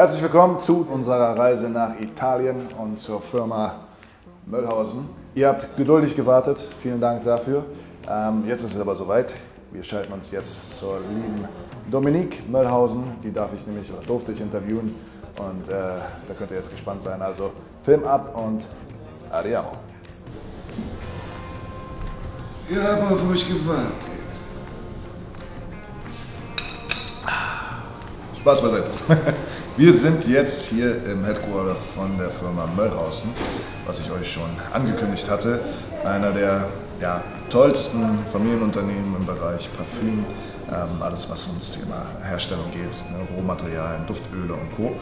Herzlich willkommen zu unserer Reise nach Italien und zur Firma Möllhausen. Ihr habt geduldig gewartet, vielen Dank dafür. Jetzt ist es aber soweit. Wir schalten uns jetzt zur lieben Dominique Möllhausen. Die durfte ich interviewen und da könnt ihr jetzt gespannt sein. Also Film ab und andiamo. Ihr habt auf mich gewartet. Spaß beiseite. Wir sind jetzt hier im Headquarter von der Firma Möllhausen, was ich euch schon angekündigt hatte. Einer der tollsten Familienunternehmen im Bereich Parfüm, alles was ums Thema Herstellung geht, ne, Rohmaterialien, Duftöle und Co.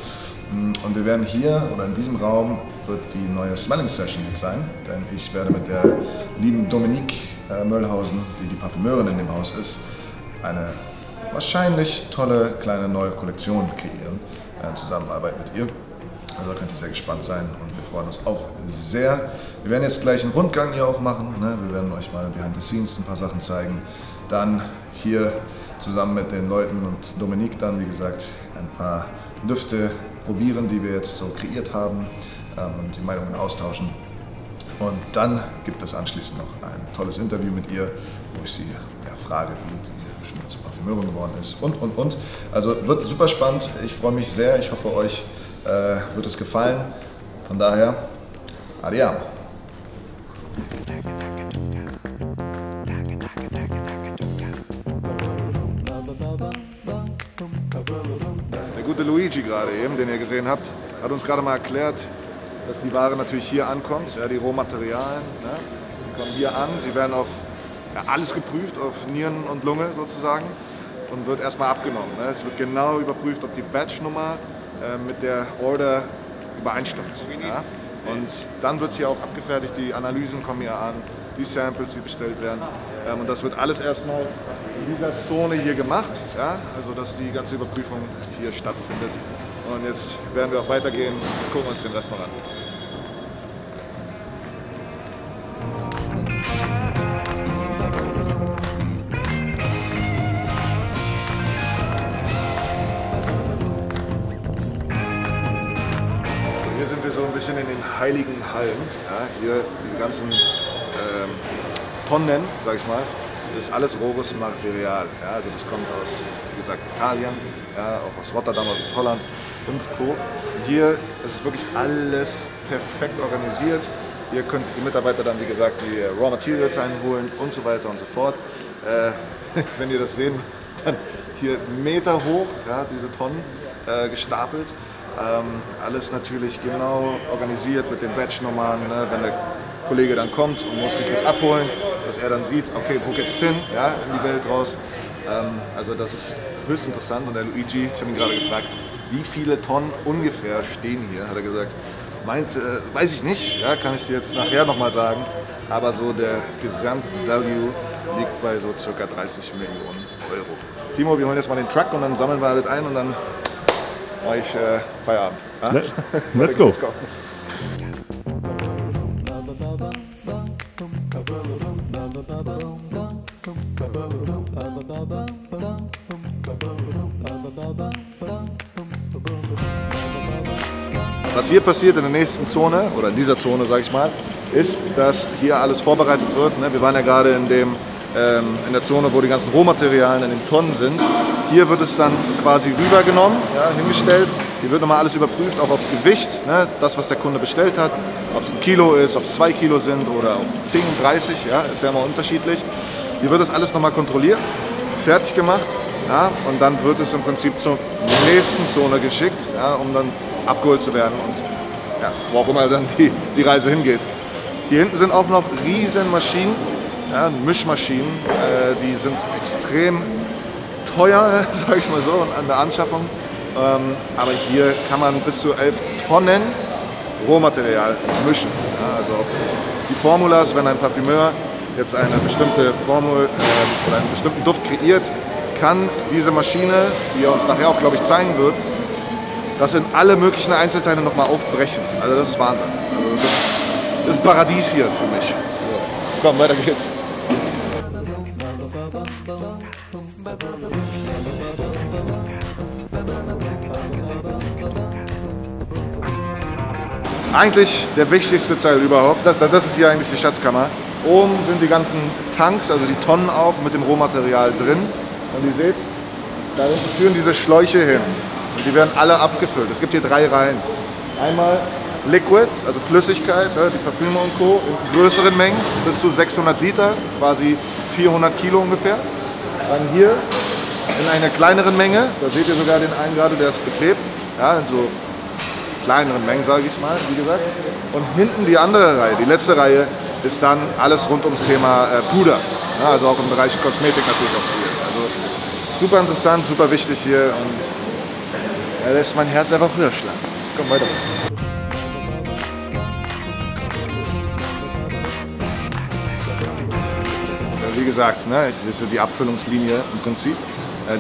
Und wir werden hier, oder in diesem Raum, wird die neue Smelling Session jetzt sein, denn ich werde mit der lieben Dominique Möllhausen, die Parfümeurin in dem Haus ist, eine wahrscheinlich tolle kleine neue Kollektion kreieren, Zusammenarbeit mit ihr. Also da könnt ihr sehr gespannt sein und wir freuen uns auch sehr. Wir werden jetzt gleich einen Rundgang hier auch machen, ne? Wir werden euch mal behind the scenes ein paar Sachen zeigen. Dann hier zusammen mit den Leuten und Dominique dann, wie gesagt, ein paar Düfte probieren, die wir jetzt so kreiert haben und die Meinungen austauschen. Und dann gibt es anschließend noch ein tolles Interview mit ihr, wo ich sie frage, wie sie schon zur Parfümeurin geworden ist und. Also wird super spannend, ich freue mich sehr, ich hoffe euch wird es gefallen. Von daher, andiamo. Der gute Luigi gerade eben, den ihr gesehen habt, hat uns gerade mal erklärt, dass die Ware natürlich hier ankommt, die Rohmaterialien, ne? Die kommen hier an, sie werden auf alles geprüft, auf Nieren und Lunge sozusagen und wird erstmal abgenommen. Ne? Es wird genau überprüft, ob die Batchnummer mit der Order übereinstimmt. Ja? Und dann wird hier auch abgefertigt, die Analysen kommen hier an, die Samples, die bestellt werden. Und das wird alles erstmal in dieser Zone hier gemacht, ja? Also dass die ganze Überprüfung hier stattfindet. Und jetzt werden wir auch weitergehen und gucken uns den Rest noch an. Hier sind wir so ein bisschen in den heiligen Hallen. Ja, hier die ganzen Tonnen, sag ich mal, das ist alles rohes Material. Ja, also das kommt aus, wie gesagt, Italien, auch aus Rotterdam, aus Holland und Co. Hier ist es wirklich alles perfekt organisiert. Hier können sich die Mitarbeiter dann, wie gesagt, die Raw Materials einholen und so weiter und so fort. Wenn ihr das sehen, dann hier Meter hoch, diese Tonnen gestapelt. Alles natürlich genau organisiert mit den Batchnummern, ne? Wenn der Kollege dann kommt und muss sich das abholen, dass er dann sieht, okay, wo geht's hin, in die Welt raus. Also das ist höchst interessant und der Luigi, ich habe ihn gerade gefragt, wie viele Tonnen ungefähr stehen hier, hat er gesagt. Meint, weiß ich nicht, kann ich dir jetzt nachher nochmal sagen, aber so der Gesamtvalue liegt bei so ca. 30 Millionen Euro. Timo, wir holen jetzt mal den Truck und dann sammeln wir alles ein und dann mache ich Feierabend. Ja? Let's go. Was hier passiert in der nächsten Zone, oder in dieser Zone, sage ich mal, ist, dass hier alles vorbereitet wird. Ne? Wir waren ja gerade in der Zone, wo die ganzen Rohmaterialien in den Tonnen sind. Hier wird es dann quasi rübergenommen, hingestellt. Hier wird nochmal alles überprüft, auch auf Gewicht, ne? Das, was der Kunde bestellt hat. Ob es 1 Kilo ist, ob es 2 Kilo sind oder 10, 30, ist ja immer unterschiedlich. Hier wird das alles nochmal kontrolliert, fertig gemacht, und dann wird es im Prinzip zur nächsten Zone geschickt, um dann abgeholt zu werden und wo auch immer dann die Reise hingeht. Hier hinten sind auch noch riesen Maschinen, Mischmaschinen, die sind extrem teuer, sage ich mal so, an der Anschaffung. Aber hier kann man bis zu 11 Tonnen Rohmaterial mischen. Also die Formulas, wenn ein Parfümeur jetzt eine bestimmte Formel oder einen bestimmten Duft kreiert, kann diese Maschine, die er uns nachher auch, glaube ich, zeigen wird, das in alle möglichen Einzelteile nochmal aufbrechen. Also das ist Wahnsinn. Also das ist Paradies hier für mich. Komm, weiter geht's. Eigentlich der wichtigste Teil überhaupt. Das ist hier eigentlich die Schatzkammer. Oben sind die ganzen Tanks, also die Tonnen auch mit dem Rohmaterial drin. Und ihr seht, da führen diese Schläuche hin. Und die werden alle abgefüllt. Es gibt hier 3 Reihen. Einmal Liquid, also Flüssigkeit, die Parfüme und Co. in größeren Mengen, bis zu 600 Liter, quasi 400 Kilo ungefähr. Dann hier in einer kleineren Menge, da seht ihr sogar den einen gerade, der ist beklebt, ja, in so kleineren Mengen, sage ich mal, wie gesagt. Und hinten die andere Reihe, die letzte Reihe, ist dann alles rund ums Thema Puder, ja, also auch im Bereich Kosmetik natürlich auch viel. Also super interessant, super wichtig hier und er lässt mein Herz einfach höher schlagen. Komm weiter. Wie gesagt, ne, das ist so die Abfüllungslinie im Prinzip.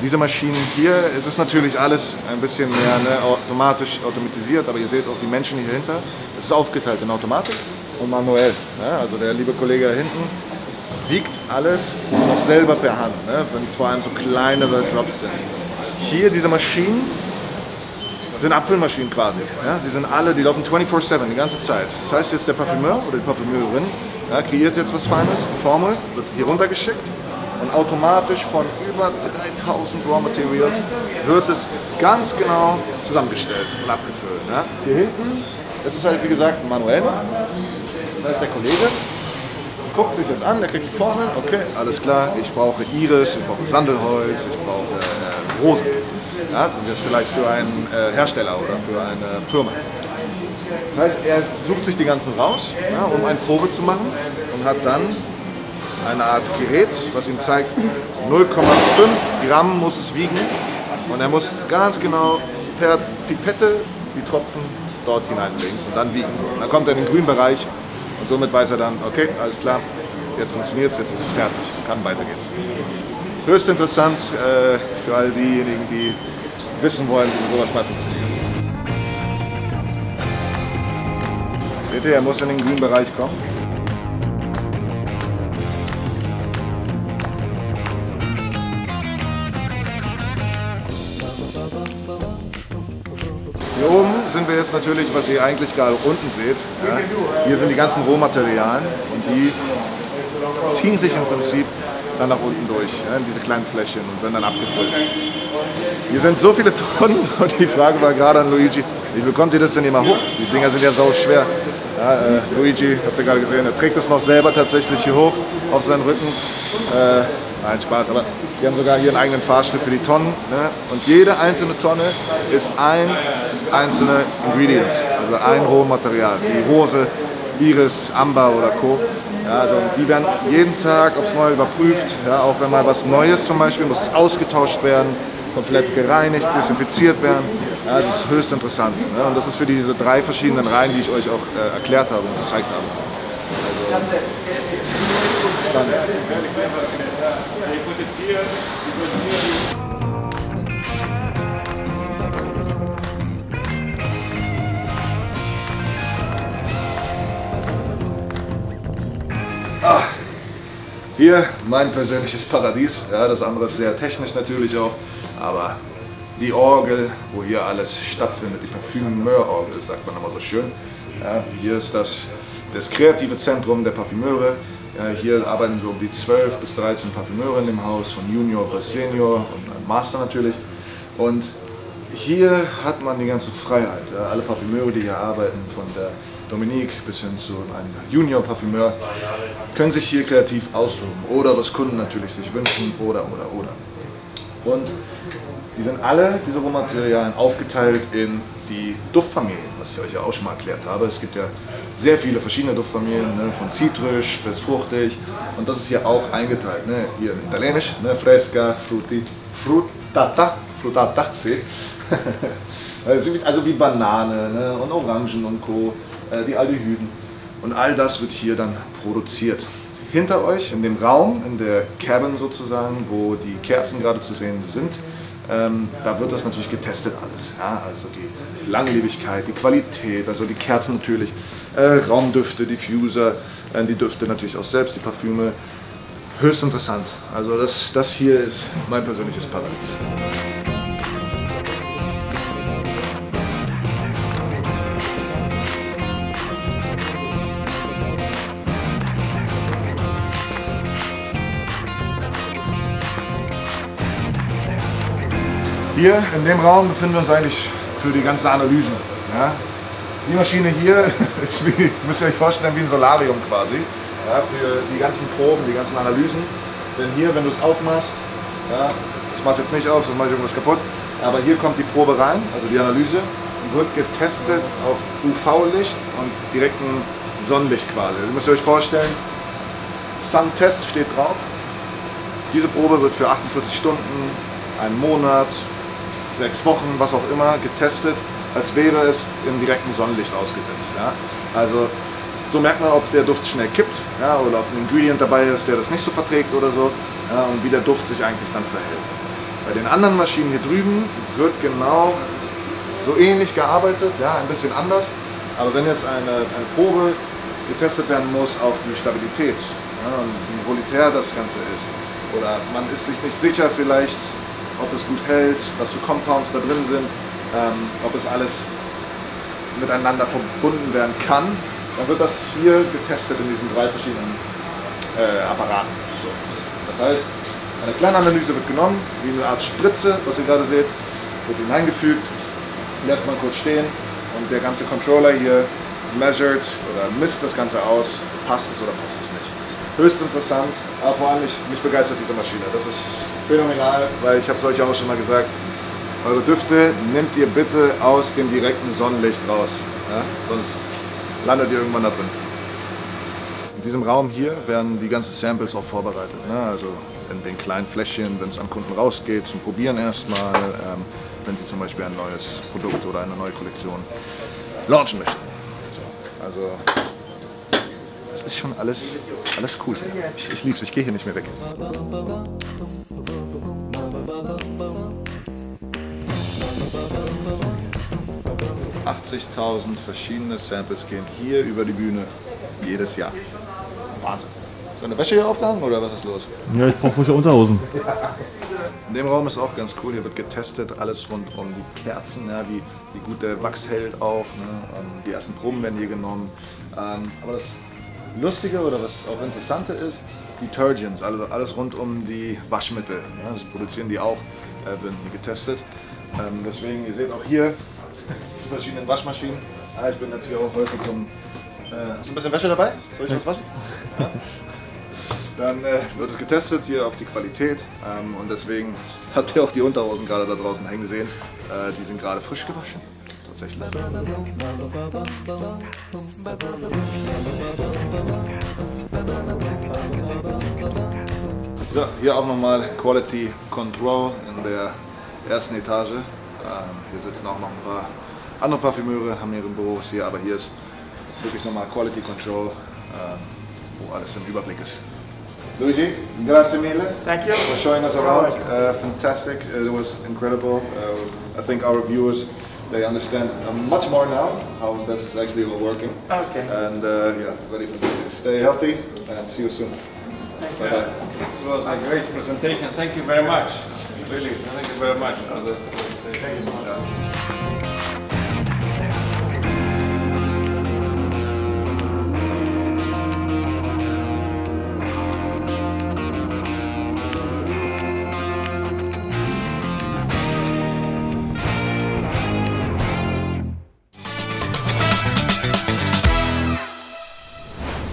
Diese Maschinen hier, es ist natürlich alles ein bisschen mehr automatisch automatisiert, aber ihr seht auch die Menschen hier hinter. Das ist aufgeteilt in Automatik und manuell. Ne? Also der liebe Kollege da hinten wiegt alles noch selber per Hand, ne? Wenn es vor allem so kleinere Drops sind. Hier diese Maschinen sind Abfüllmaschinen quasi. Ja? Die sind alle, die laufen 24/7 die ganze Zeit. Das heißt jetzt der Parfümeur oder die Parfümeurin kreiert jetzt was Feines, eine Formel, wird hier runtergeschickt und automatisch von über 3000 Raw Materials wird es ganz genau zusammengestellt und abgefüllt. Ja? Hier hinten, das ist halt wie gesagt manuell. Da ist der Kollege, guckt sich jetzt an, der kriegt die Formel, okay, alles klar, ich brauche Iris, ich brauche Sandelholz, ich brauche Rosen. Ja, das sind jetzt vielleicht für einen Hersteller oder für eine Firma. Das heißt, er sucht sich die ganzen raus, ja, um eine Probe zu machen und hat dann eine Art Gerät, was ihm zeigt, 0,5 Gramm muss es wiegen und er muss ganz genau per Pipette die Tropfen dort hineinlegen und dann wiegen. Und dann kommt er in den grünen Bereich und somit weiß er dann, okay, alles klar, jetzt funktioniert es, jetzt ist es fertig, kann weitergehen. Höchst interessant für all diejenigen, die wissen wollen, wie sowas mal funktioniert. Seht ihr, er muss in den grünen Bereich kommen. Hier oben sind wir jetzt natürlich, was ihr eigentlich gerade unten seht. Ja, hier sind die ganzen Rohmaterialien und die ziehen sich im Prinzip dann nach unten durch, ja, in diese kleinen Fläschchen und werden dann abgefüllt. Hier sind so viele Tonnen und die Frage war gerade an Luigi, wie bekommt ihr das denn immer hoch? Die Dinger sind ja sau schwer. Ja, Luigi, habt ihr gerade gesehen, er trägt es noch selber tatsächlich hier hoch auf seinen Rücken. Nein, Spaß, aber wir haben sogar hier einen eigenen Fahrstuhl für die Tonnen. Ne? Und jede einzelne Tonne ist ein einzelne Ingredient, also ein Rohmaterial, wie Rose, Iris, Amber oder Co. Ja, also die werden jeden Tag aufs Neue überprüft, ja, auch wenn mal was Neues zum Beispiel, muss es ausgetauscht werden, komplett gereinigt, desinfiziert werden. Ja, das ist höchst interessant. Ne? Und das ist für diese 3 verschiedenen Reihen, die ich euch auch erklärt habe und gezeigt habe. Also, spannend. Hier mein persönliches Paradies, ja, das andere ist sehr technisch natürlich auch, aber die Orgel, wo hier alles stattfindet, die Parfümeur-Orgel, sagt man immer so schön. Ja, hier ist das kreative Zentrum der Parfümeure. Ja, hier arbeiten so um die 12 bis 13 Parfümeurinnen im Haus, von Junior bis Senior und Master natürlich. Und hier hat man die ganze Freiheit. Ja, alle Parfümeure, die hier arbeiten, von der Dominique bis hin zu einem Junior-Parfümeur, können sich hier kreativ austoben oder was Kunden natürlich sich wünschen oder. Und die sind alle, diese Rohmaterialien, aufgeteilt in die Duftfamilien, was ich euch ja auch schon mal erklärt habe. Es gibt ja sehr viele verschiedene Duftfamilien, ne, von zitrisch bis fruchtig und das ist hier auch eingeteilt. Ne, hier in Italienisch, ne, fresca, frutti, frutata, sì. Also wie Banane, ne, und Orangen und Co., die Aldehyden. Und all das wird hier dann produziert. Hinter euch, in dem Raum, in der Cabin sozusagen, wo die Kerzen gerade zu sehen sind, da wird das natürlich getestet alles. Ja? Also die Langlebigkeit, die Qualität, also die Kerzen natürlich, Raumdüfte, Diffuser, die Düfte natürlich auch selbst, die Parfüme. Höchst interessant. Also das hier ist mein persönliches Paradies. Hier in dem Raum befinden wir uns eigentlich für die ganzen Analysen. Ja? Die Maschine hier ist wie, müsst ihr euch vorstellen, wie ein Solarium quasi. Ja, für die ganzen Proben, die ganzen Analysen. Denn hier, wenn du es aufmachst, ja, ich mache es jetzt nicht auf, sonst mache ich irgendwas kaputt, aber hier kommt die Probe rein, also die Analyse, und wird getestet auf UV-Licht und direktem Sonnenlicht quasi. Also, ihr müsst euch vorstellen, Sun-Test steht drauf. Diese Probe wird für 48 Stunden, einen Monat, 6 Wochen, was auch immer, getestet, als wäre es im direkten Sonnenlicht ausgesetzt. Ja? Also so merkt man, ob der Duft schnell kippt, ja, oder ob ein Ingredient dabei ist, der das nicht so verträgt oder so, ja, und wie der Duft sich eigentlich dann verhält. Bei den anderen Maschinen hier drüben wird genau so ähnlich gearbeitet, ja, ein bisschen anders, aber wenn jetzt eine Probe getestet werden muss auf die Stabilität, ja, und wie volatil das Ganze ist, oder man ist sich nicht sicher vielleicht, ob es gut hält, was für Compounds da drin sind, ob es alles miteinander verbunden werden kann, dann wird das hier getestet in diesen 3 verschiedenen Apparaten. So. Das heißt, eine kleine Analyse wird genommen, wie eine Art Spritze, was ihr gerade seht, wird hineingefügt, lässt man kurz stehen und der ganze Controller hier measured oder misst das Ganze aus, passt es oder passt es nicht. Höchst interessant, aber vor allem mich begeistert diese Maschine. Das ist phänomenal, weil ich habe es euch auch schon mal gesagt, eure Düfte nehmt ihr bitte aus dem direkten Sonnenlicht raus, ja? Sonst landet ihr irgendwann da drin. In diesem Raum hier werden die ganzen Samples auch vorbereitet, ne? Also in den kleinen Fläschchen, wenn es an Kunden rausgeht, zum Probieren erstmal, wenn sie zum Beispiel ein neues Produkt oder eine neue Kollektion launchen möchten. So, also das ist schon alles cool. Ich liebe es, ich gehe hier nicht mehr weg. 80.000 verschiedene Samples gehen hier über die Bühne jedes Jahr. Wahnsinn. Ist deine Wäsche hier aufgehangen oder was ist los? Ja, ich brauche frische Unterhosen. In dem Raum ist auch ganz cool, hier wird getestet, alles rund um die Kerzen, ja, wie gut der Wachs hält auch. Ne? Die ersten Proben werden hier genommen. Aber das Lustige oder was auch Interessante ist, Detergents, also alles rund um die Waschmittel. Ja? Das produzieren die auch, werden hier getestet. Deswegen, ihr seht auch hier die verschiedenen Waschmaschinen. Ich bin jetzt hier auch heute zum... hast du ein bisschen Wäsche dabei? Soll ich was waschen? Ja? Dann wird es getestet hier auf die Qualität und deswegen habt ihr auch die Unterhosen gerade da draußen hängen gesehen. Die sind gerade frisch gewaschen. Tatsächlich. So, hier auch nochmal Quality Control in der ersten Etage. Hier sitzen auch noch ein paar andere Parfümeure, haben ihre Büros hier, aber hier ist wirklich nochmal Quality Control, wo alles im Überblick ist. Luigi, grazie mille. Thank you for showing us around. Fantastic, it was incredible. I think our viewers, they understand much more now how this is actually all working. Okay. And yeah, ready for this. Stay healthy and see you soon. Thank Bye bye. This was a great presentation. Thank you very much. Really, thank you very much. Thank you so much.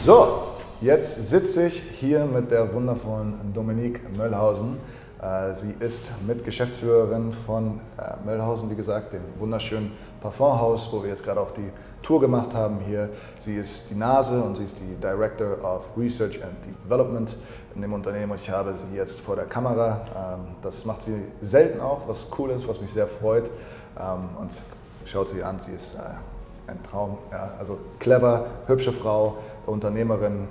So, jetzt sitze ich hier mit der wundervollen Dominique Möllhausen. Sie ist Mitgeschäftsführerin von Möllhausen, wie gesagt, dem wunderschönen Parfumhaus, wo wir jetzt gerade auch die Tour gemacht haben hier. Sie ist die Nase und sie ist die Director of Research and Development in dem Unternehmen und ich habe sie jetzt vor der Kamera. Das macht sie selten auch, was cool ist, was mich sehr freut. Und schaut sie an, sie ist ein Traum, ja, also clever, hübsche Frau, Unternehmerin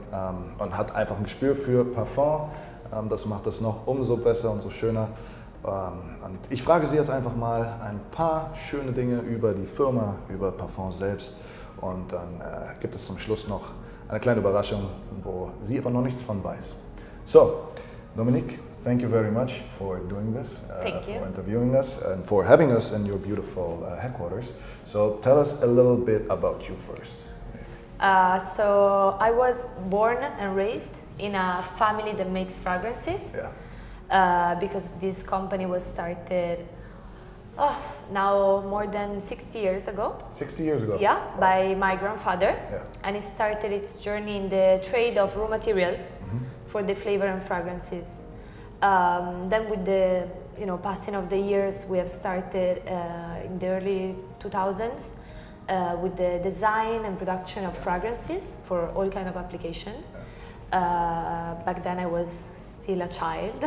und hat einfach ein Gespür für Parfum. Das macht es noch umso besser, umso schöner. Und ich frage Sie jetzt einfach mal ein paar schöne Dinge über die Firma, über Parfum selbst. Und dann gibt es zum Schluss noch eine kleine Überraschung, wo sie aber noch nichts von weiß. So, Dominique, thank you very much for doing this, for interviewing us, and for having us in your beautiful headquarters. So tell us a little bit about you first. So I was born and raised in a family that makes fragrances. Yeah. Because this company was started Oh, now more than 60 years ago. 60 years ago? Yeah, by my grandfather. Yeah. And it started its journey in the trade of raw materials for the flavor and fragrances. Then with the passing of the years, we have started in the early 2000s with the design and production of fragrances for all kind of application. Back then I was still a child.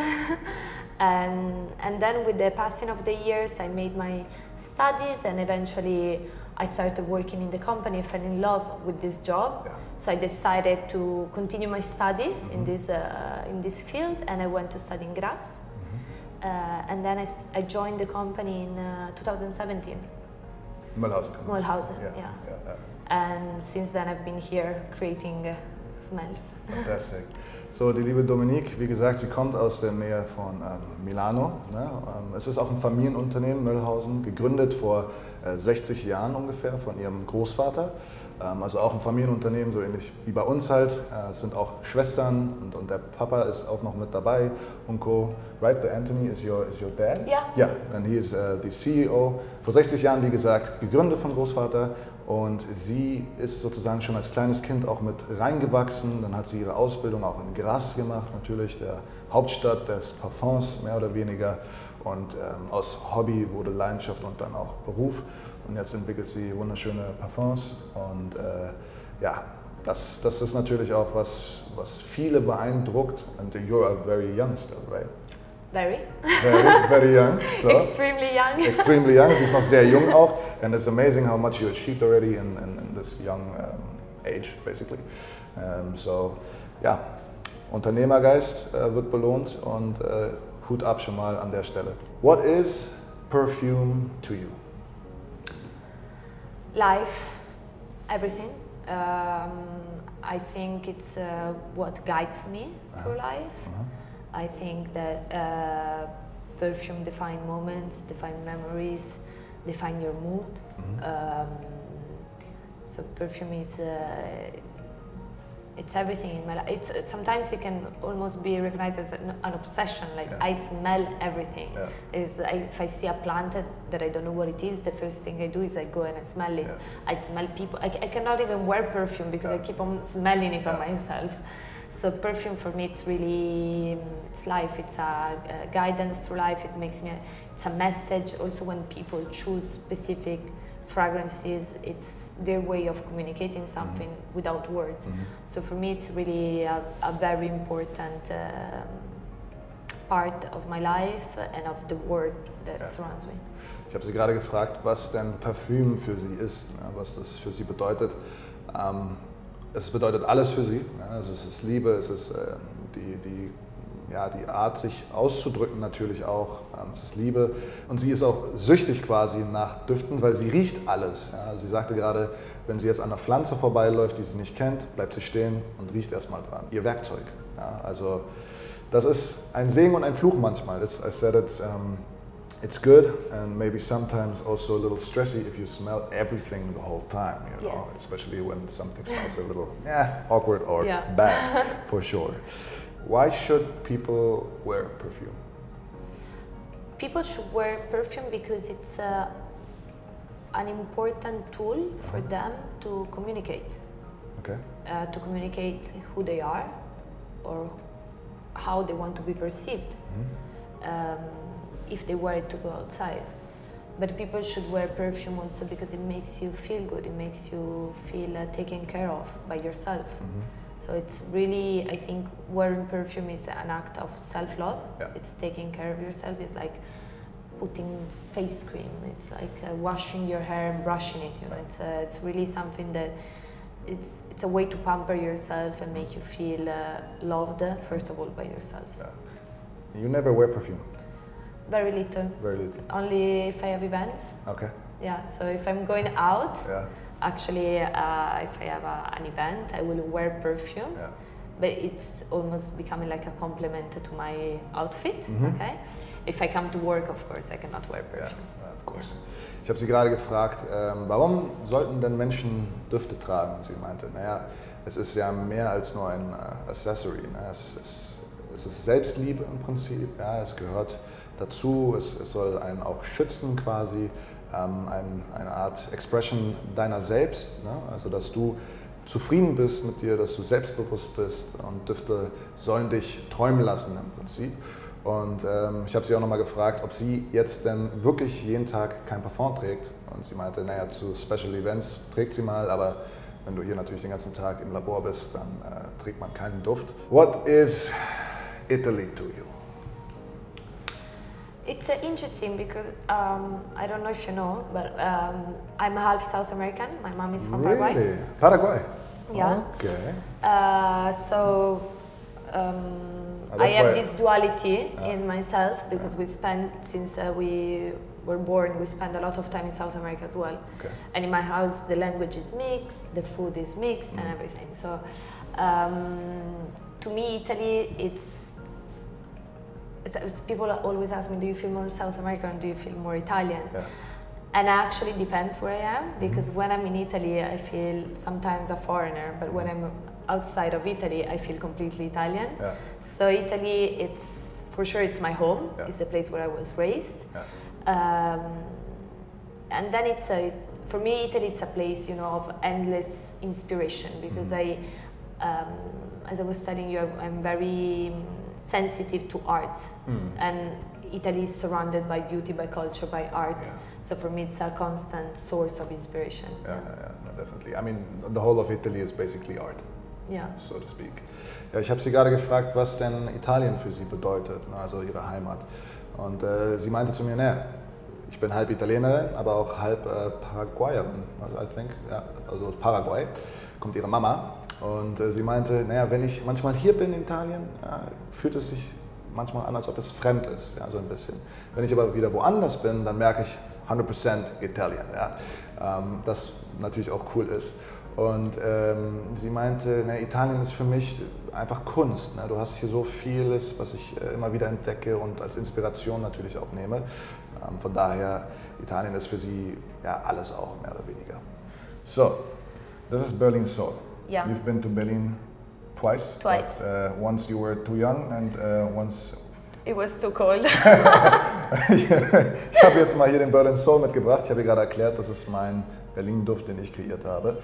And then with the passing of the years, I made my studies and eventually I started working in the company. I fell in love with this job. Yeah. So I decided to continue my studies in this field, and I went to study in Graz. And then I joined the company in 2017. Mulhausen. Mulhausen, Yeah. yeah. And since then I've been here creating smells. Fantastic. So, die liebe Dominique, wie gesagt, sie kommt aus der Nähe von Milano. Ne? Es ist auch ein Familienunternehmen, Mulhausen, gegründet vor 60 Jahren ungefähr von ihrem Großvater. Also auch ein Familienunternehmen, so ähnlich wie bei uns halt. Es sind auch Schwestern und der Papa ist auch noch mit dabei. Unco, right? The Anthony is your dad? Ja. Ja, and he is the CEO. Vor 60 Jahren, wie gesagt, gegründet vom Großvater. Und sie ist sozusagen schon als kleines Kind auch mit reingewachsen. Dann hat sie ihre Ausbildung auch in Graz gemacht, natürlich, der Hauptstadt des Parfums, mehr oder weniger. Und aus Hobby wurde Leidenschaft und dann auch Beruf. Und jetzt entwickelt sie wunderschöne Parfums. Und ja, das ist natürlich auch was viele beeindruckt. And you are very young still, right? Very. Very young. So. Extremely young. Extremely young. Sie ist noch sehr jung auch. And it's amazing how much you achieved already in this young age, basically. So, ja, Unternehmergeist wird belohnt und Hut ab schon mal an der Stelle. What is perfume to you? Life, everything. I think it's what guides me through life. I think that perfume define moments, define memories, define your mood. So perfume is it's everything in my life. Sometimes it can almost be recognized as an obsession. Like I smell everything. If I see a plant that I don't know what it is, the first thing I do is I go and I smell it. I smell people. I cannot even wear perfume because I keep on smelling it on myself. So perfume for me, it's really, it's life. It's a guidance through life. It makes me, it's a message. Also when people choose specific fragrances, it's their way of communicating something without words. So for me, it's really a very important part of my life and of the world that surrounds me. Ich habe sie gerade gefragt, was denn Parfüm für sie ist, was das für sie bedeutet. Es bedeutet alles für sie. Also es ist Liebe, es ist die Art, sich auszudrücken natürlich auch. Es ist Liebe. Und sie ist auch süchtig quasi nach Düften, weil sie riecht alles. Ja, sie sagte gerade, wenn sie jetzt an einer Pflanze vorbeiläuft, die sie nicht kennt, bleibt sie stehen und riecht erstmal dran. Ihr Werkzeug. Ja, also das ist ein Segen und ein Fluch manchmal. I said it's good and maybe sometimes also a little stressy if you smell everything the whole time, you know, especially when something smells a little awkward or bad, for sure. Why should people wear perfume? People should wear perfume because it's an important tool for them to communicate. Okay. To communicate who they are or how they want to be perceived. If they wear it to go outside. But people should wear perfume also because it makes you feel good, it makes you feel taken care of by yourself. So it's really, I think wearing perfume is an act of self-love. It's taking care of yourself. It's like putting face cream. It's like washing your hair and brushing it. You know, it's really something that it's a way to pamper yourself and make you feel loved, first of all, by yourself. You never wear perfume? Very little. Very little. Only if I have events. Okay. Yeah, so if I'm going out, actually, if I have an event, I will wear perfume. But it's almost becoming like a complement to my outfit. Okay. If I come to work, of course, I cannot wear perfume. Of course. Ich habe sie gerade gefragt, warum sollten denn Menschen Düfte tragen? Und sie meinte, naja, es ist ja mehr als nur ein Accessory. Ne? Es ist Selbstliebe im Prinzip. Ja, es gehört dazu. Es soll einen auch schützen quasi, eine Art Expression deiner selbst, ne? Also dass du zufrieden bist mit dir, dass du selbstbewusst bist, und Düfte sollen dich träumen lassen im Prinzip. Und ich habe sie auch nochmal gefragt, ob sie jetzt denn wirklich jeden Tag kein Parfum trägt. Und sie meinte, naja, zu Special Events trägt sie mal, aber wenn du hier natürlich den ganzen Tag im Labor bist, dann trägt man keinen Duft. What is Italy to you? It's interesting because I don't know if you know, but I'm half South American. My mom is from Paraguay. Really? Paraguay? Yeah. Okay. So I have this duality in myself because we spend, since we were born, we spend a lot of time in South America as well. Okay. And in my house, the language is mixed, the food is mixed, and everything. So to me, Italy, it's people always ask me, do you feel more South American or do you feel more Italian? Yeah. And actually depends where I am, because when I'm in Italy, I feel sometimes a foreigner, but when I'm outside of Italy, I feel completely Italian. Yeah. So Italy, it's for sure it's my home. Yeah. It's the place where I was raised. Yeah. And then for me, Italy, it's a place, of endless inspiration, because as I was telling you, I'm very sensitive to art, and Italy is surrounded by beauty, by culture, by art. Yeah. So for me, it's a constant source of inspiration. Yeah, no, definitely. I mean, the whole of Italy is basically art, so to speak. Ja, ich habe sie gerade gefragt, was denn Italien für sie bedeutet, also ihre Heimat. Und sie meinte zu mir, naja, ich bin halb Italienerin, aber auch halb Paraguayerin, I think. Ja, also aus Paraguay kommt ihre Mama. Und sie meinte, naja, wenn ich manchmal hier bin in Italien, fühlt es sich manchmal an, als ob es fremd ist, ja, so ein bisschen. Wenn ich aber wieder woanders bin, dann merke ich 100% Italien, ja, das natürlich auch cool ist. Und sie meinte, na, Italien ist für mich einfach Kunst. Ne? Du hast hier so vieles, was ich immer wieder entdecke und als Inspiration natürlich auch nehme. Von daher, Italien ist für sie ja alles auch, mehr oder weniger. So, this is Berlin Soul. Yeah. You've been to Berlin twice. Twice. But, once you were too young and once... It was too cold. Ich habe jetzt mal hier den Berlin Soul mitgebracht. Ich habe ihr gerade erklärt, das ist mein Berlin-Duft, den ich kreiert habe.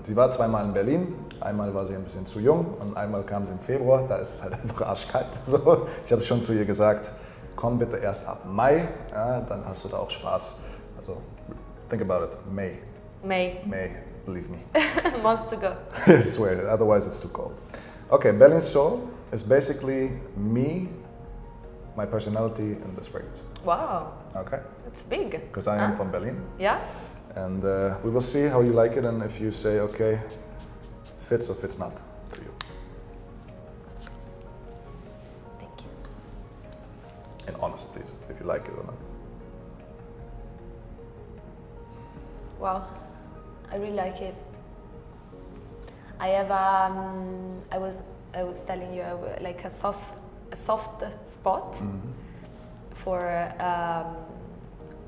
Sie war zweimal in Berlin. Einmal war sie ein bisschen zu jung und einmal kam sie im Februar. Da ist es halt einfach arschkalt. So. Ich habe schon zu ihr gesagt, komm bitte erst ab Mai, ja, dann hast du da auch Spaß. Also, think about it. May. May, believe me. A month to go. I swear, otherwise it's too cold. Okay, Berlin Soul is basically me, my personality in this fragrance. Wow. Okay. It's big. Because I am from Berlin. Yeah. And we will see how you like it and if you say, okay, fits or fits not to you. Thank you. And honest, please, if you like it or not. Wow. I really like it. I have I was telling you like a soft spot for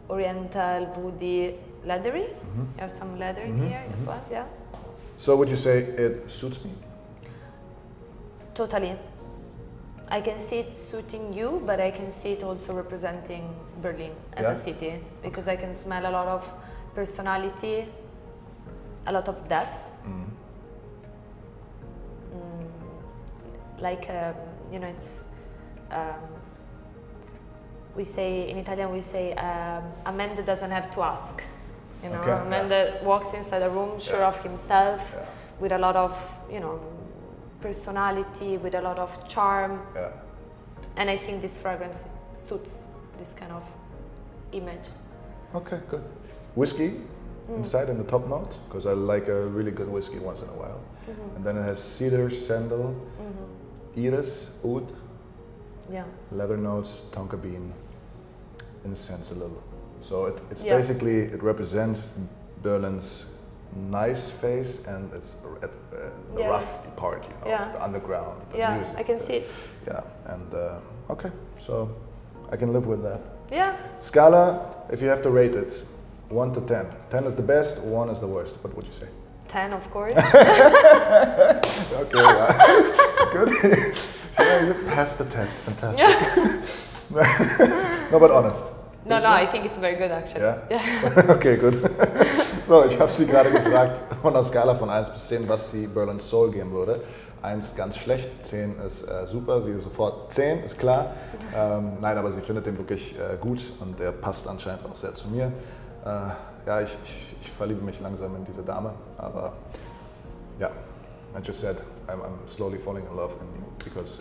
oriental, woody, leathery. You have some leather in here as well, yeah. So would you say it suits me? Totally. I can see it suiting you, but I can see it also representing Berlin as a city, because I can smell a lot of personality, a lot of depth. Like, it's, we say, in Italian we say, a man that doesn't have to ask. Okay. A man that walks inside a room sure of himself, with a lot of, personality, with a lot of charm. Yeah. And I think this fragrance suits this kind of image. Okay, good. Whiskey inside in the top note, because I like a really good whiskey once in a while. And then it has cedar, sandal, iris, oud, leather notes, tonka bean, incense a little. So it's basically, it represents Berlin's nice face and it's the rough part, the underground, the music. I can see it. Yeah, and okay, so I can live with that. Yeah. Scala, if you have to rate it, 1 to 10. 10 is the best, 1 is the worst. What would you say? 10, of course. Okay, good. Yeah, you passed the test. Fantastic. No, but honest. No, I think it's very good actually. Yeah? Okay, good. So, ich habe sie gerade gefragt, von einer Skala von 1 bis 10, was sie Berlin Soul geben würde. 1 ganz schlecht, 10 ist super, sie ist sofort 10, ist klar. Nein, aber sie findet den wirklich gut und der passt anscheinend auch sehr zu mir. Ja, ich verliebe mich langsam in diese Dame, aber ja, I just said I'm slowly falling in love in you because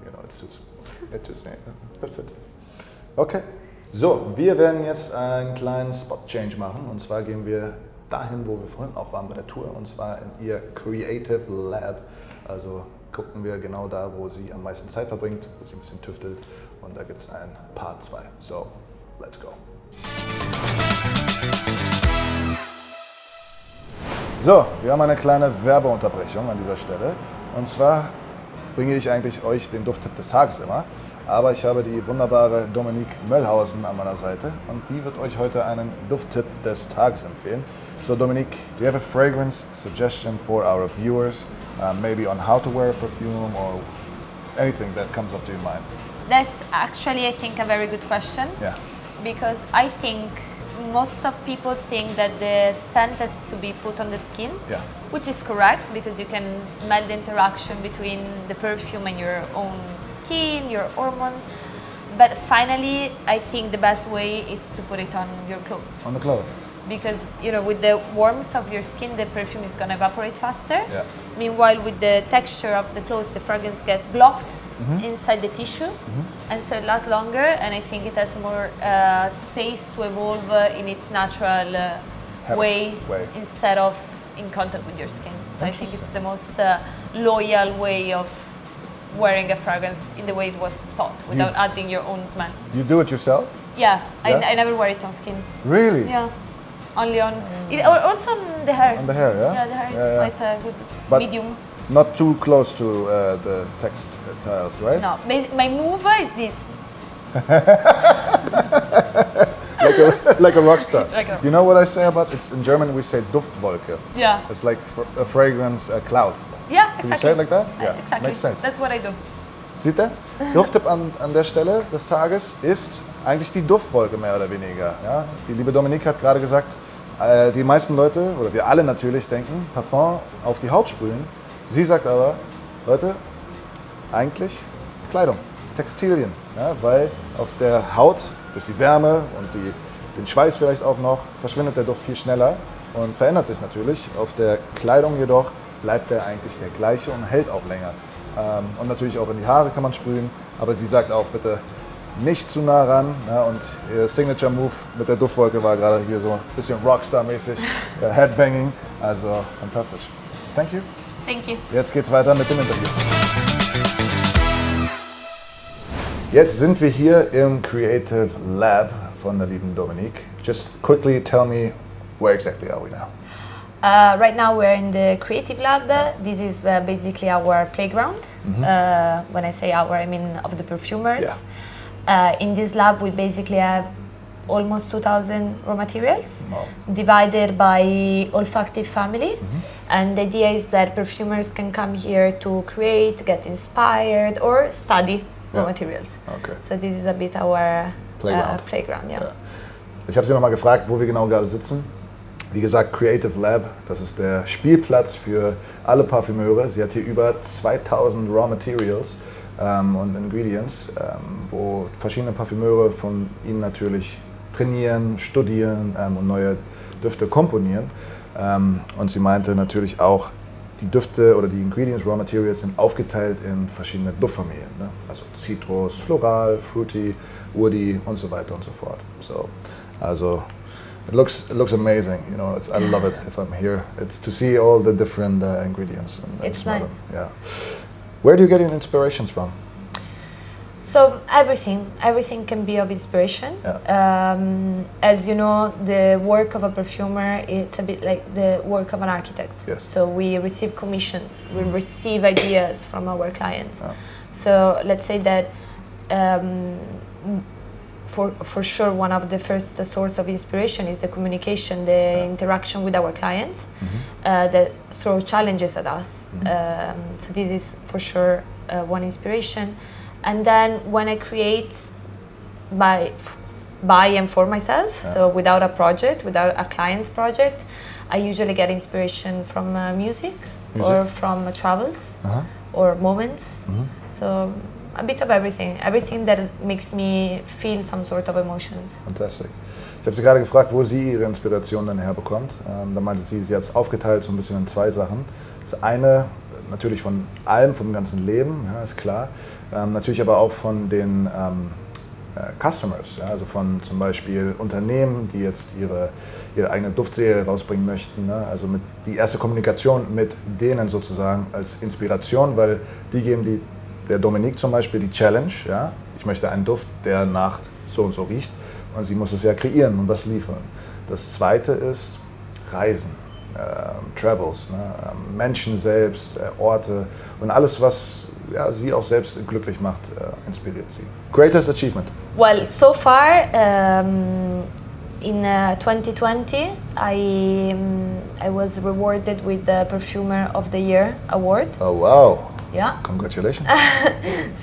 you know it suits me. It just perfect. Okay. So, wir werden jetzt einen kleinen Spot-Change machen und zwar gehen wir dahin, wo wir vorhin auch waren bei der Tour und zwar in ihr Creative Lab. Also gucken wir genau da, wo sie am meisten Zeit verbringt, wo sie ein bisschen tüftelt und da gibt es ein Part 2. So, let's go. So, wir haben eine kleine Werbeunterbrechung an dieser Stelle und zwar bringe ich eigentlich euch den Dufttipp des Tages immer. Aber ich habe die wunderbare Dominique Möllhausen an meiner Seite und die wird euch heute einen Dufttipp des Tages empfehlen. So Dominique, do you have a fragrance suggestion for our viewers, maybe on how to wear a perfume or anything that comes up to your mind? That's actually, I think, a very good question. Yeah. Because I think most of people think that the scent has to be put on the skin, Yeah. which is correct because you can smell the interaction between the perfume and your own skin, your hormones. But finally, I think the best way is to put it on your clothes. On the clothes. Because, you know, with the warmth of your skin, the perfume is going to evaporate faster. Yeah. Meanwhile, with the texture of the clothes, the fragrance gets blocked inside the tissue, and so it lasts longer, and I think it has more space to evolve in its natural way instead of in contact with your skin. So I think it's the most loyal way of wearing a fragrance in the way it was thought, without adding your own smell. You do it yourself? Yeah, I never wear it on skin. Really? Yeah, only on, also on the hair. On the hair, yeah? Yeah, the hair is quite a good But medium. not too close to the textiles, right? No, my move is this. like a rock star. Like a rock You know what I say about it? In German we say Duftwolke. Yeah. It's like a fragrance cloud. Yeah, Can exactly. you say it like that? Yeah, Exactly. makes sense. That's what I do. Seht ihr? Dufttipp an der Stelle des Tages ist eigentlich die Duftwolke mehr oder weniger. Ja? Die liebe Dominique hat gerade gesagt, die meisten Leute, oder wir alle natürlich, denken, Parfum auf die Haut sprühen. Sie sagt aber, Leute, eigentlich Kleidung, Textilien. Ja? Weil auf der Haut, durch die Wärme und den Schweiß vielleicht auch noch, verschwindet der Duft viel schneller und verändert sich natürlich. Auf der Kleidung jedoch bleibt er eigentlich der gleiche und hält auch länger. Und natürlich auch in die Haare kann man sprühen, aber sie sagt auch bitte nicht zu nah ran. Ja, und ihr Signature Move mit der Duftwolke war gerade hier so ein bisschen Rockstar-mäßig, Headbanging, also fantastisch. Thank you. Thank you. Jetzt geht's weiter mit dem Interview. Jetzt sind wir hier im Creative Lab von der lieben Dominique. Just quickly tell me, where exactly are we now? Right now we're in the creative lab. This is basically our playground. When I say our, I mean of the perfumers. Yeah. In this lab we basically have almost 2,000 raw materials, Wow. divided by olfactive family. And the idea is that perfumers can come here to create, get inspired, or study raw materials. Okay. So this is a bit our playground. Yeah. Ja. Ich habe sie nochmal gefragt, wo wir genau gerade sitzen. Wie gesagt, Creative Lab, das ist der Spielplatz für alle Parfümeure. Sie hat hier über 2000 Raw Materials und Ingredients, wo verschiedene Parfümeure von ihnen natürlich trainieren, studieren und neue Düfte komponieren. Und sie meinte natürlich auch, die Düfte oder die Ingredients, Raw Materials sind aufgeteilt in verschiedene Duftfamilien. Ne? Also Citrus, Floral, Fruity, Woody und so weiter und so fort. So, also it looks amazing, you know. I love it if I'm here. It's to see all the different ingredients and It's smell nice. them. Yeah. Where do you get your inspirations from? So everything can be of inspiration. Yeah. As you know, the work of a perfumer, it's a bit like the work of an architect. Yes. So we receive commissions, we receive ideas from our clients. Yeah. So let's say that for sure one of the first source of inspiration is the communication, the interaction with our clients that throw challenges at us. So this is for sure one inspiration. And then when I create by and for myself. So without a project, without a client's project, I usually get inspiration from music or from travels or moments. So a bit of everything that makes me feel some sort of emotions. Fantastic. Ich habe sie gerade gefragt, wo sie ihre Inspiration dann herbekommt. Da meinte sie hat es aufgeteilt so ein bisschen in zwei Sachen. Das eine natürlich von allem, vom ganzen Leben, ja, ist klar. Natürlich aber auch von den Customers, ja, also von zum Beispiel Unternehmen, die jetzt ihre eigene Duftserie rausbringen möchten. Ne? Also die erste Kommunikation mit denen sozusagen als Inspiration, weil die geben der Dominique zum Beispiel die Challenge. Ja? Ich möchte einen Duft, der nach so und so riecht. Und sie muss es ja kreieren und was liefern. Das zweite ist Reisen, Travels, ne? Menschen selbst, Orte und alles, was sie auch selbst glücklich macht, inspiriert sie. Greatest achievement? Well, so far in 2020, I was rewarded with the Perfumer of the Year award. Oh wow! Yeah. Congratulations.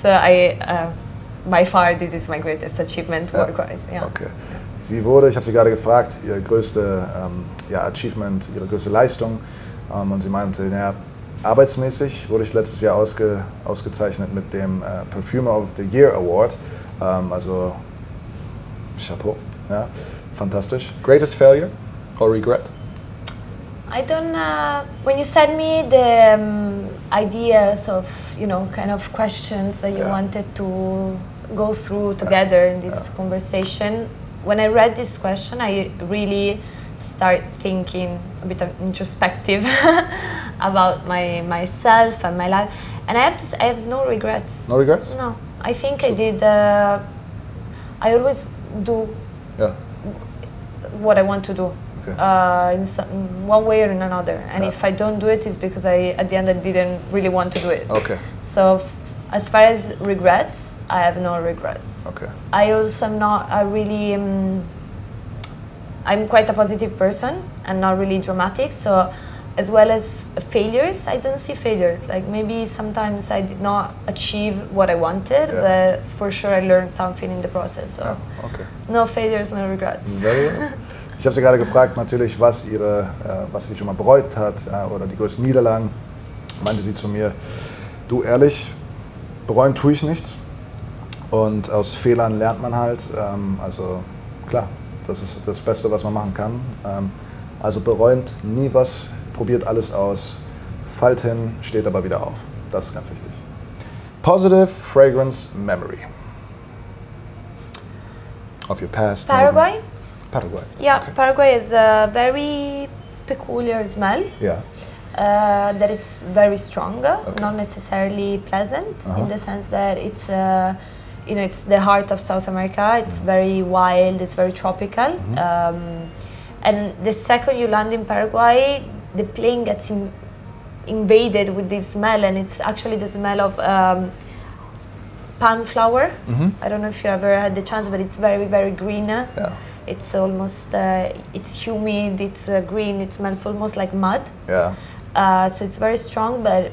So by far, this is my greatest achievement work-wise. Yeah. Okay. Sie wurde, ich habe sie gerade gefragt, ihr größte Achievement, ihre größte Leistung, und sie meinte, naja, arbeitsmäßig wurde ich letztes Jahr ausgezeichnet mit dem Perfumer of the Year Award, also Chapeau, ja, fantastisch. Greatest failure or regret? I don't. When you sent me the ideas of, kind of questions that you wanted to go through together in this conversation, when I read this question, I really start thinking a bit of introspective about myself and my life, and I have to say I have no regrets. No regrets? No, I think I did. I always do what I want to do. Okay. In one way or in another, and if I don't do it, it's because at the end I didn't really want to do it. Okay. So as far as regrets, I have no regrets. Okay. I also am not I'm quite a positive person and not really dramatic, so as well as failures, I don't see failures. Like maybe sometimes I did not achieve what I wanted, but for sure I learned something in the process. So okay. No failures, no regrets. Very well. Ich habe sie gerade gefragt, natürlich, was sie schon mal bereut hat, oder die größten Niederlagen. Meinte sie zu mir, du ehrlich, bereuen tue ich nichts. Und aus Fehlern lernt man halt. Also klar, das ist das Beste, was man machen kann. Also bereut nie was, probiert alles aus, fallt hin, steht aber wieder auf. Das ist ganz wichtig. Positive fragrance memory of your past. Paraguay? Maybe. Paraguay. Yeah, okay. Paraguay is a very peculiar smell. Yeah. That it's very strong, not necessarily pleasant, in the sense that it's it's the heart of South America. It's very wild. It's very tropical. And the second you land in Paraguay, the plane gets invaded with this smell, and it's actually the smell of palm flower. I don't know if you ever had the chance, but it's very, very green. Yeah. It's almost, it's humid, it's green, it smells almost like mud. Yeah. So it's very strong, but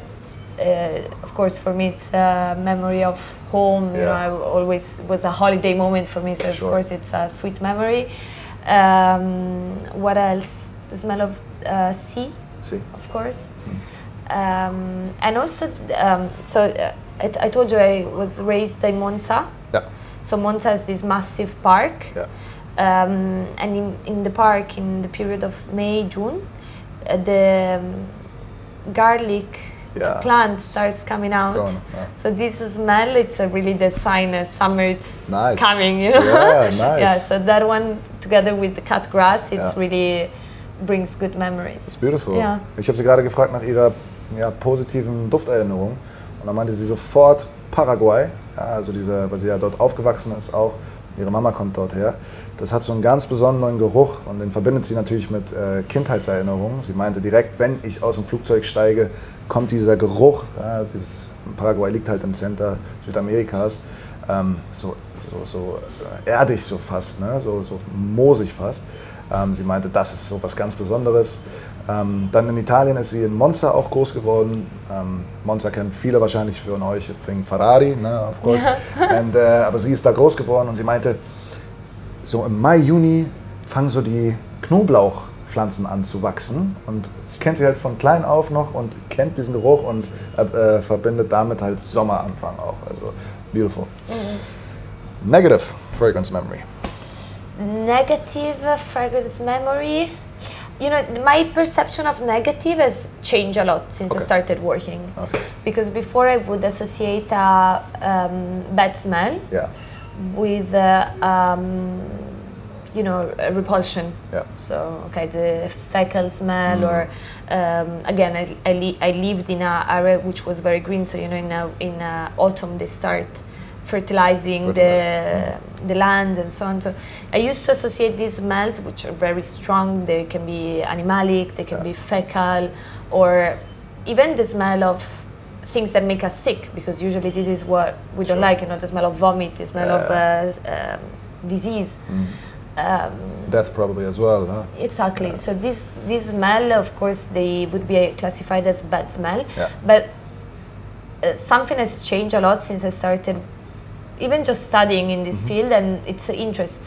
of course for me it's a memory of home. You know, I always was a holiday moment for me, so of course it's a sweet memory. What else? The smell of sea, of course. And also, I told you I was raised in Monza. Yeah. So Monza has this massive park. Yeah. And in the park, in the period of May, June, the garlic plant starts coming out. So this smell, it's really the sign that summer is coming, you know? Yeah, nice. Yeah, so that one, together with the cut grass, it's really brings good memories. It's beautiful. Yeah. Ich habe sie gerade gefragt nach ihrer positiven Dufterinnerung und dann meinte sie sofort Paraguay, also weil sie ja dort aufgewachsen ist auch. Ihre Mama kommt dort her. Das hat so einen ganz besonderen Geruch und den verbindet sie natürlich mit Kindheitserinnerungen. Sie meinte direkt, wenn ich aus dem Flugzeug steige, kommt dieser Geruch. Paraguay liegt halt im Center Südamerikas, so erdig so fast, ne? so moosig fast. Sie meinte, das ist so was ganz Besonderes. Dann in Italien ist sie in Monza auch groß geworden. Monza kennen viele wahrscheinlich von euch, wegen Ferrari, ne, of course. Ja. Aber sie ist da groß geworden und sie meinte, so im Mai, Juni fangen so die Knoblauchpflanzen an zu wachsen. Und das kennt sie halt von klein auf noch und kennt diesen Geruch und verbindet damit halt Sommeranfang auch. Also beautiful. Negative fragrance memory. Negative fragrance memory. You know, my perception of negative has changed a lot since I started working. Okay. Because before I would associate a bad smell with, you know, a repulsion. Yeah. So, okay, the fecal smell, or again, I lived in an area which was very green. So, you know, in autumn they start fertilizing the land and so on. So I used to associate these smells, which are very strong. They can be animalic, they can be fecal, or even the smell of things that make us sick, because usually this is what we don't like, you know, the smell of vomit, the smell of disease. Death probably as well, huh? Exactly. So this smell, of course, they would be classified as bad smell, but something has changed a lot since I started even just studying in this field, and it's an interest.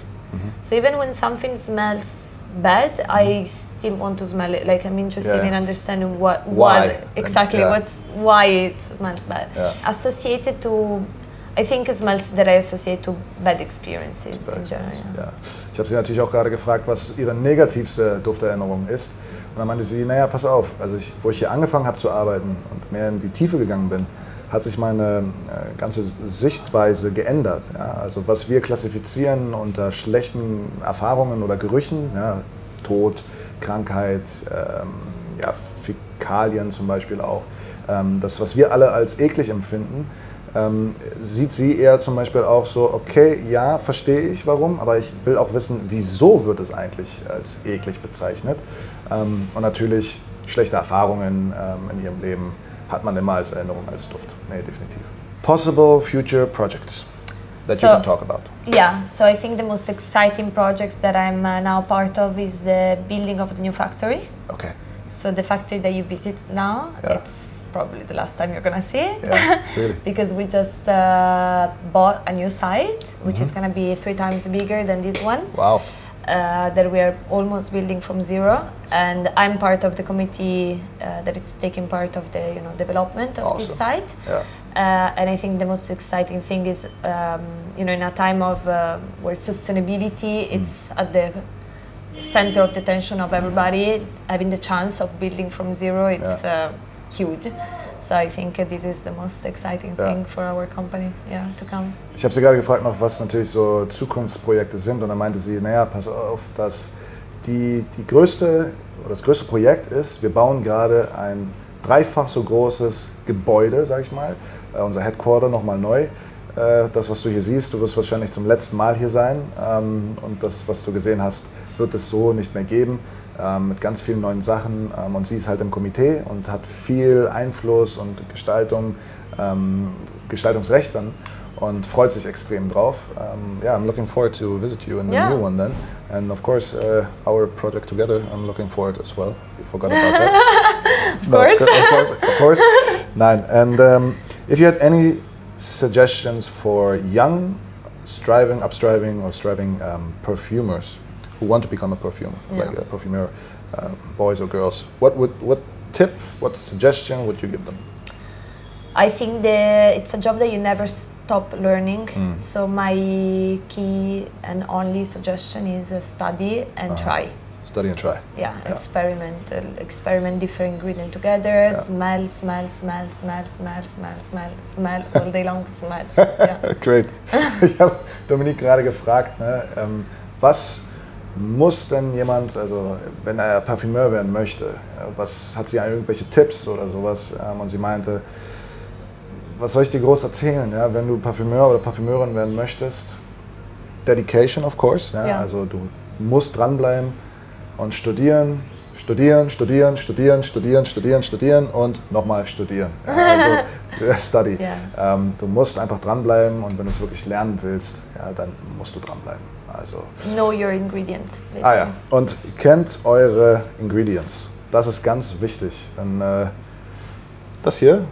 So even when something smells bad, I still want to smell it. Like, I'm interested in understanding why exactly it smells bad. Associated to, I think, smells that I associate to bad experiences in general. Ich habe sie natürlich auch gerade gefragt, was ihre negativste Dufterinnerung ist. Und dann meinte sie, naja, pass auf, also wo ich hier angefangen habe zu arbeiten und mehr in die Tiefe gegangen bin, hat sich meine ganze Sichtweise geändert. Ja? Also was wir klassifizieren unter schlechten Erfahrungen oder Gerüchen, ja, Tod, Krankheit, Fäkalien zum Beispiel auch, das, was wir alle als eklig empfinden, sieht sie eher zum Beispiel auch so, okay, ja, verstehe ich warum, aber ich will auch wissen, wieso wird es eigentlich als eklig bezeichnet. Und natürlich schlechte Erfahrungen in ihrem Leben hat man immer als Erinnerung, als Duft. Nee, definitiv. Possible future projects that you can talk about. Yeah, so I think the most exciting projects that I'm now part of is the building of the new factory. Okay. So the factory that you visit now, it's probably the last time you're gonna see it. Yeah, really? Because we just bought a new site, which is gonna be 3 times bigger than this one. Wow. That we are almost building from zero, and I'm part of the committee that is taking part of the development of this site. Yeah. And I think the most exciting thing is in a time of where sustainability it's at the center of the attention of everybody, having the chance of building from zero, it's huge. So I think this is the most exciting thing for our company, to come. Ich habe sie gerade gefragt noch, was natürlich so Zukunftsprojekte sind, und dann meinte sie, naja, pass auf, dass das größte Projekt ist, wir bauen gerade ein 3-fach so großes Gebäude, sag ich mal, unser Headquarter nochmal neu. Das, was du hier siehst, du wirst wahrscheinlich zum letzten Mal hier sein, und das, was du gesehen hast, wird es so nicht mehr geben. Mit ganz vielen neuen Sachen, und sie ist halt im Komitee und hat viel Einfluss und Gestaltungsrecht dann und freut sich extrem drauf. I'm looking forward to visit you in the new one then, and of course our project together, I'm looking forward as well. You forgot about that. Of course. Nein, and if you had any suggestions for young, striving perfumers who want to become a perfumer, like a perfumer, boys or girls, what tip, what suggestion would you give them? I think it's a job that you never stop learning. So my key and only suggestion is study and try. Study and try. Yeah, experiment different ingredients together, smell all day long, smell. Yeah. Great. Ich habe Dominique gerade gefragt, ne, was muss denn jemand, also wenn er Parfümeur werden möchte, was hat sie irgendwelche Tipps oder sowas? Und sie meinte, was soll ich dir groß erzählen, ja? Wenn du Parfümeur oder Parfümeurin werden möchtest? Dedication, of course. Ja? Also du musst dranbleiben und studieren und nochmal studieren. Ja? Also study. Du musst einfach dranbleiben, und wenn du es wirklich lernen willst, dann musst du dranbleiben. Also, know your ingredients. Und kennt eure Ingredients. Das ist ganz wichtig. Denn das hier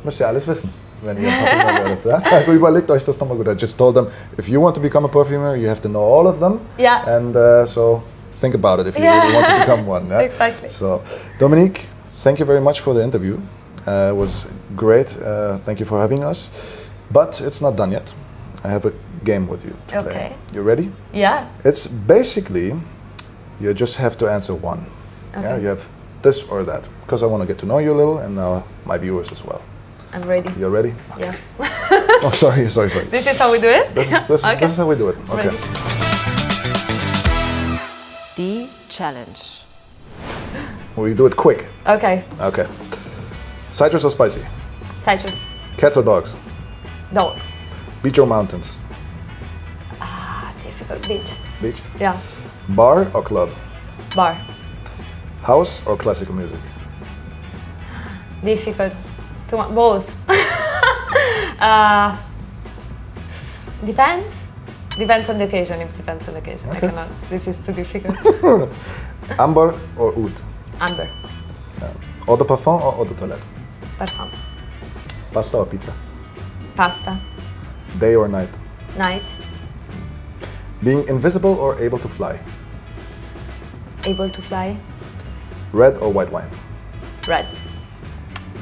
müsst ihr alles wissen, wenn ihr Parfümer werdet. Ja? Also überlegt euch das nochmal gut. I just told them, if you want to become a perfumer, you have to know all of them. Yeah. And so think about it if you really want to become one. Yeah? Exactly. So, Dominique, thank you very much for the interview. It was great. Thank you for having us. But it's not done yet. I have a game with you to play. You ready? Yeah. It's basically, you just have to answer one. Okay. Yeah, you have this or that. Because I want to get to know you a little and my viewers as well. I'm ready. You're ready? Yeah. Oh, sorry. This is how we do it? This is how we do it. Okay. Ready. Die Challenge. We do it quick. Okay. Okay. Citrus or spicy? Citrus. Cats or dogs? Dogs. Beach or mountains? Difficult. Beach. Beach. Yeah. Bar or club? Bar. House or classical music? Difficult. Both. Depends. Depends on the occasion. It depends on the occasion. Okay. I cannot. This is too difficult. Amber or oud? Amber. Eau de parfum or eau de toilette? Parfum. Pasta or pizza? Pasta. Day or night? Night. Being invisible or able to fly? Able to fly. Red or white wine? Red.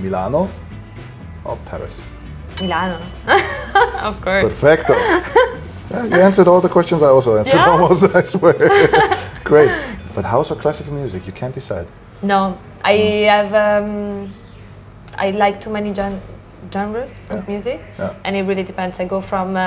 Milano or Paris? Milano. Of course. Perfecto. Yeah, you answered all the questions I also answered almost, I swear. Great. But house or classical music? You can't decide. No, I have. I like too many genres of music, and it really depends. I go from.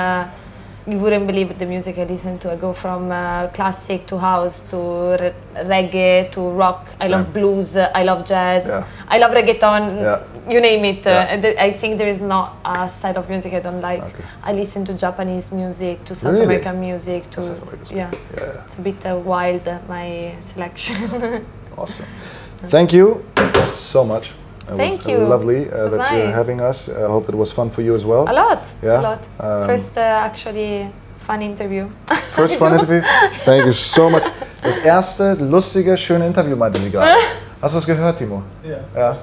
You wouldn't believe the music I listen to. I go from classic to house to reggae to rock. I love blues. I love jazz. I love reggaeton. You name it. And I think there is not a side of music I don't like. Okay. I listen to Japanese music, to South American music, to it's a bit wild, my selection. Awesome. Thank you so much. It Thank was you. Lovely that nice. You're having us. I hope it was fun for you as well. A lot. Yeah? A lot. First actually fun interview. First fun interview? Thank you so much. Das erste lustige, schöne Interview meinte sie gerade. Hast du es gehört, Timo? Ja.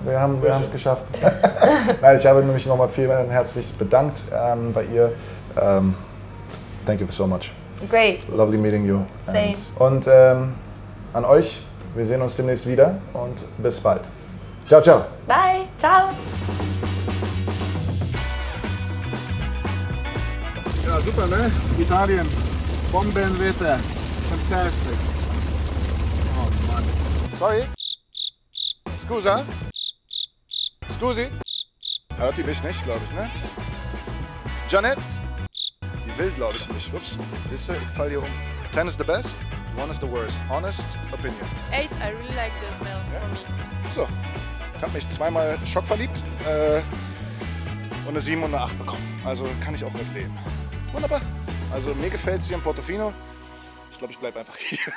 Wir haben es geschafft. Nein, ich habe mich nochmal vielen herzlich bedankt bei ihr. Thank you so much. Great. Lovely meeting you. Same. Und an euch, wir sehen uns demnächst wieder und bis bald. Ciao, ciao. Bye. Ciao. Ja, super, ne? Italien. Bombenwetter. Fantastic. Oh Mann. Sorry. Scusa. Scusi. Hört die mich nicht, glaube ich, ne? Janet. Die will, glaube ich, nicht. Ups. Siehst du, ich fall hier um. 10 is the best, 1 is the worst. Honest opinion. 8, I really like the smell for me. So. Ich habe mich zweimal schockverliebt und eine 7 und eine 8 bekommen. Also kann ich auch mitleben. Wunderbar. Also mir gefällt es hier in Portofino. Ich glaube, ich bleibe einfach hier.